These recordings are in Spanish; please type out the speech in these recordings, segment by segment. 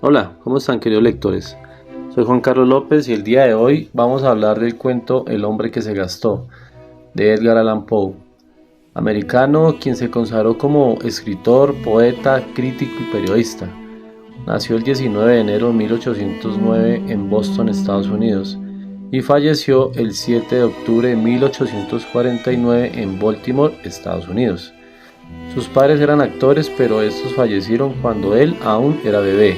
Hola, ¿cómo están queridos lectores? Soy Juan Carlos López y el día de hoy vamos a hablar del cuento El hombre que se gastó, de Edgar Allan Poe, americano quien se consagró como escritor, poeta, crítico y periodista. Nació el 19 de enero de 1809 en Boston, Estados Unidos, y falleció el 7 de octubre de 1849 en Baltimore, Estados Unidos. Sus padres eran actores, pero estos fallecieron cuando él aún era bebé.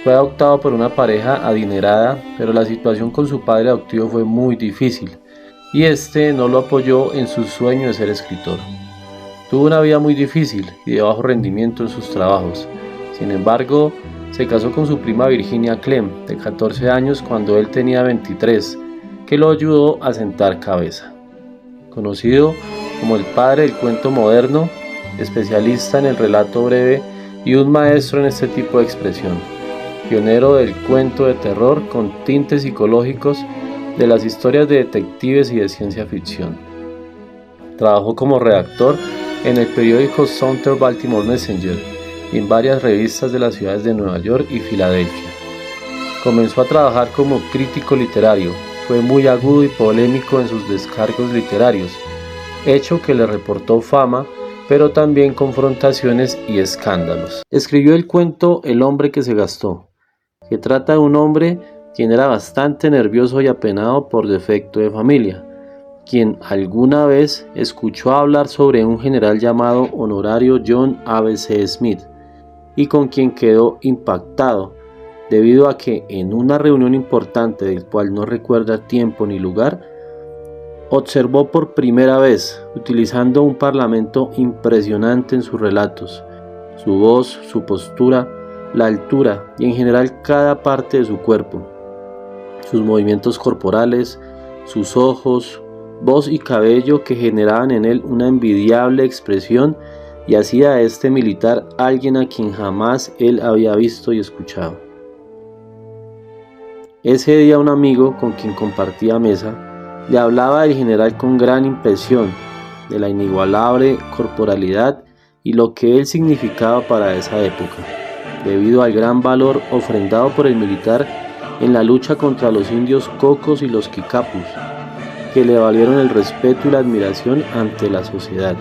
Fue adoptado por una pareja adinerada, pero la situación con su padre adoptivo fue muy difícil, y este no lo apoyó en su sueño de ser escritor. Tuvo una vida muy difícil y de bajo rendimiento en sus trabajos. Sin embargo, se casó con su prima Virginia Clem, de 14 años, cuando él tenía 23, que lo ayudó a sentar cabeza. Conocido como el padre del cuento moderno, especialista en el relato breve y un maestro en este tipo de expresión. Pionero del cuento de terror con tintes psicológicos, de las historias de detectives y de ciencia ficción. Trabajó como redactor en el periódico Southern Baltimore Messenger y en varias revistas de las ciudades de Nueva York y Filadelfia. Comenzó a trabajar como crítico literario, fue muy agudo y polémico en sus descargos literarios, hecho que le reportó fama, pero también confrontaciones y escándalos. Escribió el cuento El hombre que se gastó, que trata de un hombre quien era bastante nervioso y apenado por defecto de familia, quien alguna vez escuchó hablar sobre un general llamado Honorario John A.B.C. Smith, y con quien quedó impactado, debido a que en una reunión importante del cual no recuerda tiempo ni lugar, observó por primera vez, utilizando un parlamento impresionante en sus relatos, su voz, su postura, la altura y en general cada parte de su cuerpo, sus movimientos corporales, sus ojos, voz y cabello que generaban en él una envidiable expresión y hacía a este militar alguien a quien jamás él había visto y escuchado. Ese día un amigo con quien compartía mesa le hablaba del general con gran impresión, de la inigualable corporalidad y lo que él significaba para esa época, debido al gran valor ofrendado por el militar en la lucha contra los indios Cocos y los Kicapus, que le valieron el respeto y la admiración ante la sociedad.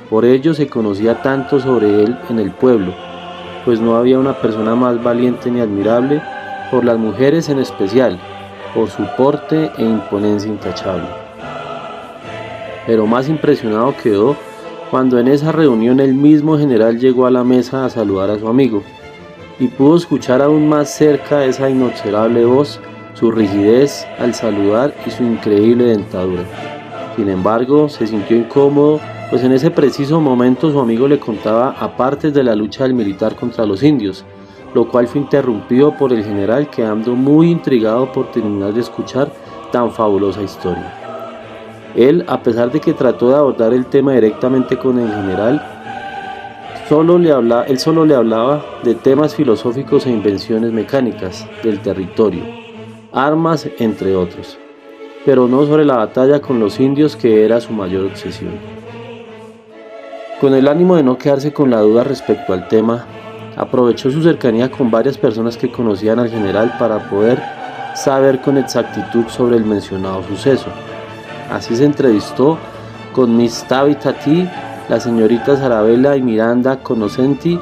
Por ello se conocía tanto sobre él en el pueblo, pues no había una persona más valiente ni admirable, por las mujeres en especial, por su porte e imponencia intachable. Pero más impresionado quedó cuando en esa reunión el mismo general llegó a la mesa a saludar a su amigo, y pudo escuchar aún más cerca esa inexorable voz, su rigidez al saludar y su increíble dentadura. Sin embargo, se sintió incómodo, pues en ese preciso momento su amigo le contaba aparte de la lucha del militar contra los indios, lo cual fue interrumpido por el general, quedando muy intrigado por terminar de escuchar tan fabulosa historia. Él, a pesar de que trató de abordar el tema directamente con el general, solo le hablaba de temas filosóficos e invenciones mecánicas del territorio, armas, entre otros, pero no sobre la batalla con los indios, que era su mayor obsesión. Con el ánimo de no quedarse con la duda respecto al tema, aprovechó su cercanía con varias personas que conocían al general para poder saber con exactitud sobre el mencionado suceso. Así se entrevistó con Miss Tabitha T., la señorita Arabella y Miranda Conoscenti,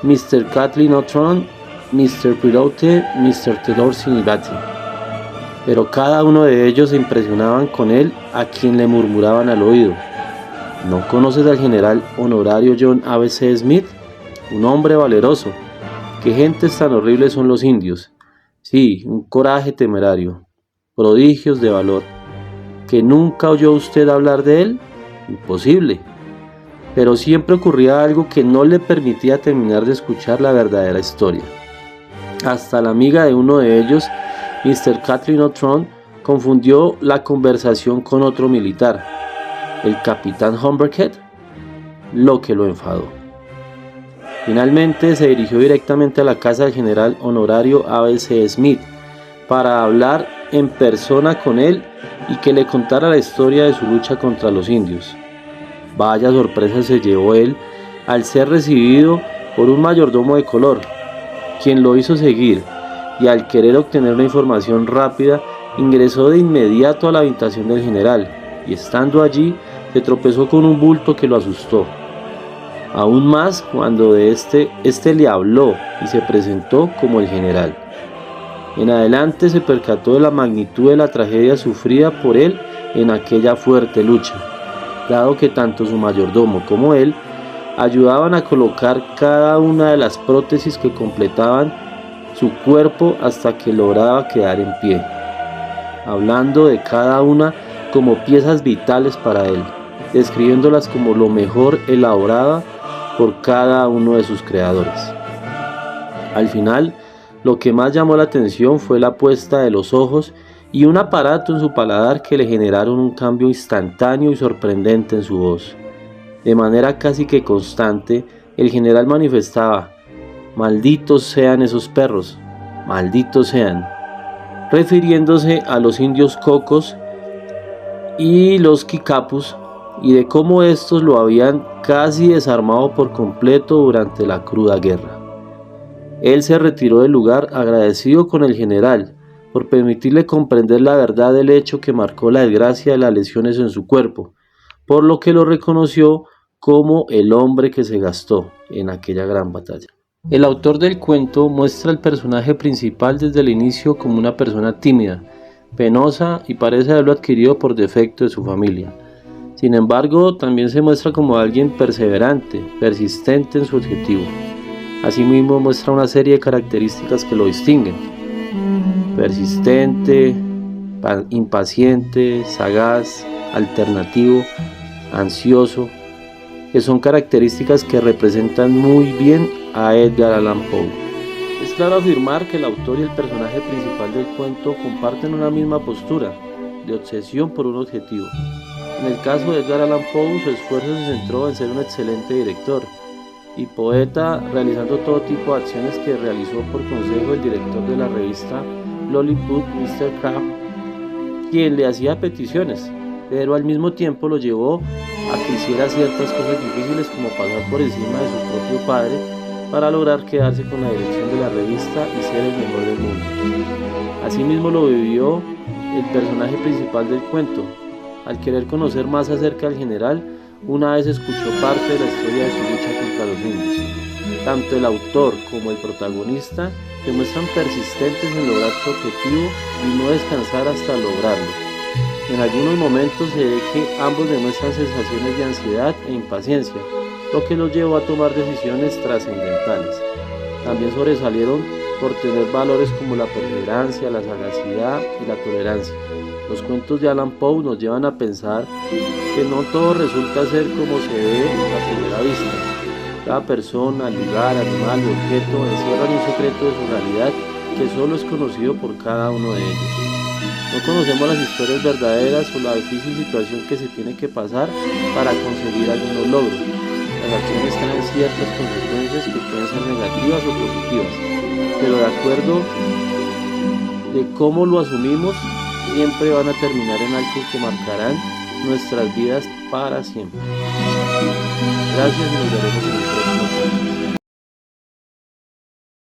Mr. Kathleen O'Tron, Mr. Pirote, Mr. Taylor Sinigati. Pero cada uno de ellos se impresionaban con él, a quien le murmuraban al oído: ¿no conoces al general Honorario John A.B.C. Smith? Un hombre valeroso. ¿Qué gentes tan horribles son los indios? Sí, un coraje temerario. Prodigios de valor. ¿Que nunca oyó usted hablar de él? Imposible. Pero siempre ocurría algo que no le permitía terminar de escuchar la verdadera historia. Hasta la amiga de uno de ellos, Mr. Kathleen O'Tron, confundió la conversación con otro militar, el capitán Humberhead, lo que lo enfadó. Finalmente se dirigió directamente a la casa del general Honorario A.B.C. Smith para hablar en persona con él y que le contara la historia de su lucha contra los indios. Vaya sorpresa se llevó él al ser recibido por un mayordomo de color, quien lo hizo seguir, y al querer obtener una información rápida, ingresó de inmediato a la habitación del general, y estando allí, se tropezó con un bulto que lo asustó. Aún más cuando este le habló y se presentó como el general. En adelante se percató de la magnitud de la tragedia sufrida por él en aquella fuerte lucha, dado que tanto su mayordomo como él ayudaban a colocar cada una de las prótesis que completaban su cuerpo hasta que lograba quedar en pie, hablando de cada una como piezas vitales para él, describiéndolas como lo mejor elaborada por cada uno de sus creadores. Al final, lo que más llamó la atención fue la puesta de los ojos y un aparato en su paladar que le generaron un cambio instantáneo y sorprendente en su voz. De manera casi que constante, el general manifestaba: «Malditos sean esos perros, malditos sean», refiriéndose a los indios Cocos y los Kikapus, y de cómo estos lo habían casi desarmado por completo durante la cruda guerra. Él se retiró del lugar agradecido con el general por permitirle comprender la verdad del hecho que marcó la desgracia de las lesiones en su cuerpo, por lo que lo reconoció como el hombre que se gastó en aquella gran batalla. El autor del cuento muestra al personaje principal desde el inicio como una persona tímida, penosa y parece haberlo adquirido por defecto de su familia. Sin embargo, también se muestra como alguien perseverante, persistente en su objetivo. Asimismo, muestra una serie de características que lo distinguen: persistente, impaciente, sagaz, alternativo, ansioso, que son características que representan muy bien a Edgar Allan Poe. Es claro afirmar que el autor y el personaje principal del cuento comparten una misma postura, de obsesión por un objetivo. En el caso de Edgar Allan Poe, su esfuerzo se centró en ser un excelente director y poeta, realizando todo tipo de acciones que realizó por consejo del director de la revista Lolliput, Mr. Crab, quien le hacía peticiones, pero al mismo tiempo lo llevó a que hiciera ciertas cosas difíciles, como pasar por encima de su propio padre para lograr quedarse con la dirección de la revista y ser el mejor del mundo. Asimismo lo vivió el personaje principal del cuento. Al querer conocer más acerca del general, una vez escuchó parte de la historia de su lucha contra los indios. Tanto el autor como el protagonista se muestran persistentes en lograr su objetivo y no descansar hasta lograrlo. En algunos momentos se ve que ambos demuestran sensaciones de ansiedad e impaciencia, lo que los llevó a tomar decisiones trascendentales. También sobresalieron por tener valores como la perseverancia, la sagacidad y la tolerancia. Los cuentos de Allan Poe nos llevan a pensar que no todo resulta ser como se ve a primera vista. Cada persona, lugar, animal o objeto encierran un secreto de su realidad que solo es conocido por cada uno de ellos. No conocemos las historias verdaderas o la difícil situación que se tiene que pasar para conseguir algunos logros. Las acciones traen ciertas consecuencias que pueden ser negativas o positivas, pero de acuerdo de cómo lo asumimos, siempre van a terminar en algo que marcarán nuestras vidas para siempre. Gracias y nos veremos en el próximo podcast.